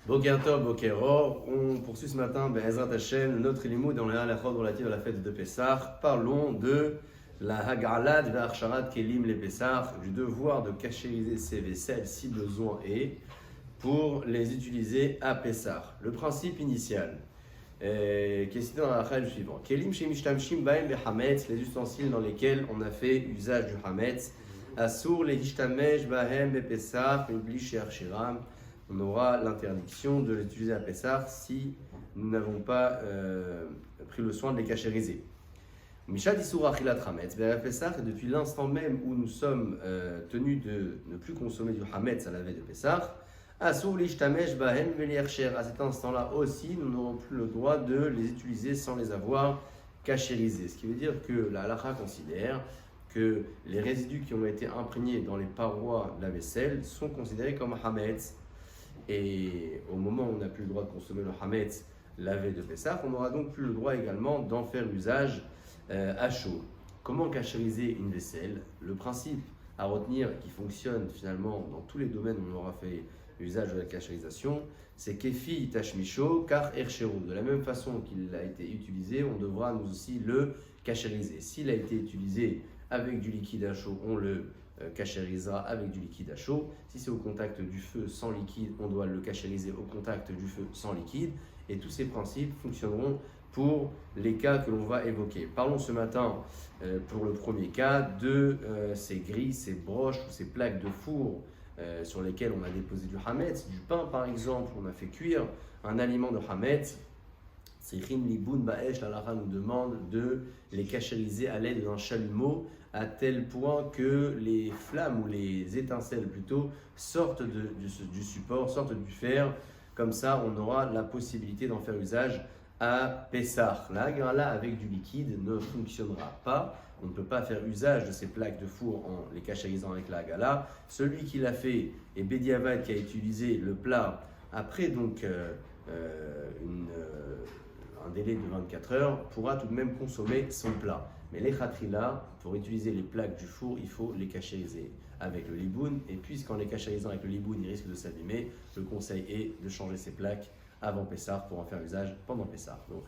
Boker Tov, Boker Or. On poursuit ce matin, Ezrat Hashem, notre limoud dans les halachot relatives à la fête de Pessah. Parlons de la Hagalad ve'Arsharat Kelim les Pessah, du devoir de cachériser ces vaisselles si besoin est, pour les utiliser à Pessah. Le principe initial, qui est cité dans la halakha le suivant. Kelim shemishtamshim bahem behametz, les ustensiles dans lesquels on a fait usage du hametz. Asur les hishtamesh bahem bepessah, mibli she'arshiram. On aura l'interdiction de l'utiliser à Pessah si nous n'avons pas pris le soin de les cachériser. Mishad Isur Achilat Hametz, Pessah, et depuis l'instant même où nous sommes tenus de ne plus consommer du Hametz à la veille de Pessah, Asur Lishtamesh Bahen Veliercher, à cet instant-là aussi, nous n'aurons plus le droit de les utiliser sans les avoir cachérisés. Ce qui veut dire que la halakha considère que les résidus qui ont été imprégnés dans les parois de la vaisselle sont considérés comme Hametz. Et au moment où on n'a plus le droit de consommer le Hametz la veille de Pessah, on n'aura donc plus le droit également d'en faire usage à chaud. Comment cachériser une vaisselle? Le principe à retenir qui fonctionne finalement dans tous les domaines où on aura fait usage de la cachérisation, c'est Kefi Tashmisho car Ercheru. De la même façon qu'il a été utilisé, on devra nous aussi le cachériser. S'il a été utilisé avec du liquide à chaud, on le cachérisera avec du liquide à chaud. Si c'est au contact du feu sans liquide, on doit le cachériser au contact du feu sans liquide. Et tous ces principes fonctionneront pour les cas que l'on va évoquer. Parlons ce matin, pour le premier cas, de ces grilles, ces broches ou ces plaques de four sur lesquelles on a déposé du hametz, du pain par exemple. On a fait cuire un aliment de hametz. Seichim Liboun Baesh, la halakha nous demande de les cachériser à l'aide d'un chalumeau à tel point que les flammes ou les étincelles plutôt sortent du support, sortent du fer. Comme ça, on aura la possibilité d'en faire usage à Pessah. La Hagala avec du liquide ne fonctionnera pas. On ne peut pas faire usage de ces plaques de four en les cachérisant avec la Hagala. Celui qui l'a fait est Bediavad qui a utilisé le plat après donc un délai de 24 heures, pourra tout de même consommer son plat. Mais les khatrila, pour utiliser les plaques du four, il faut les cachériser avec le liboun. Et puisqu'en les cachérisant avec le liboun, il risque de s'abîmer, le conseil est de changer ces plaques avant Pessah pour en faire usage pendant Pessah. Donc,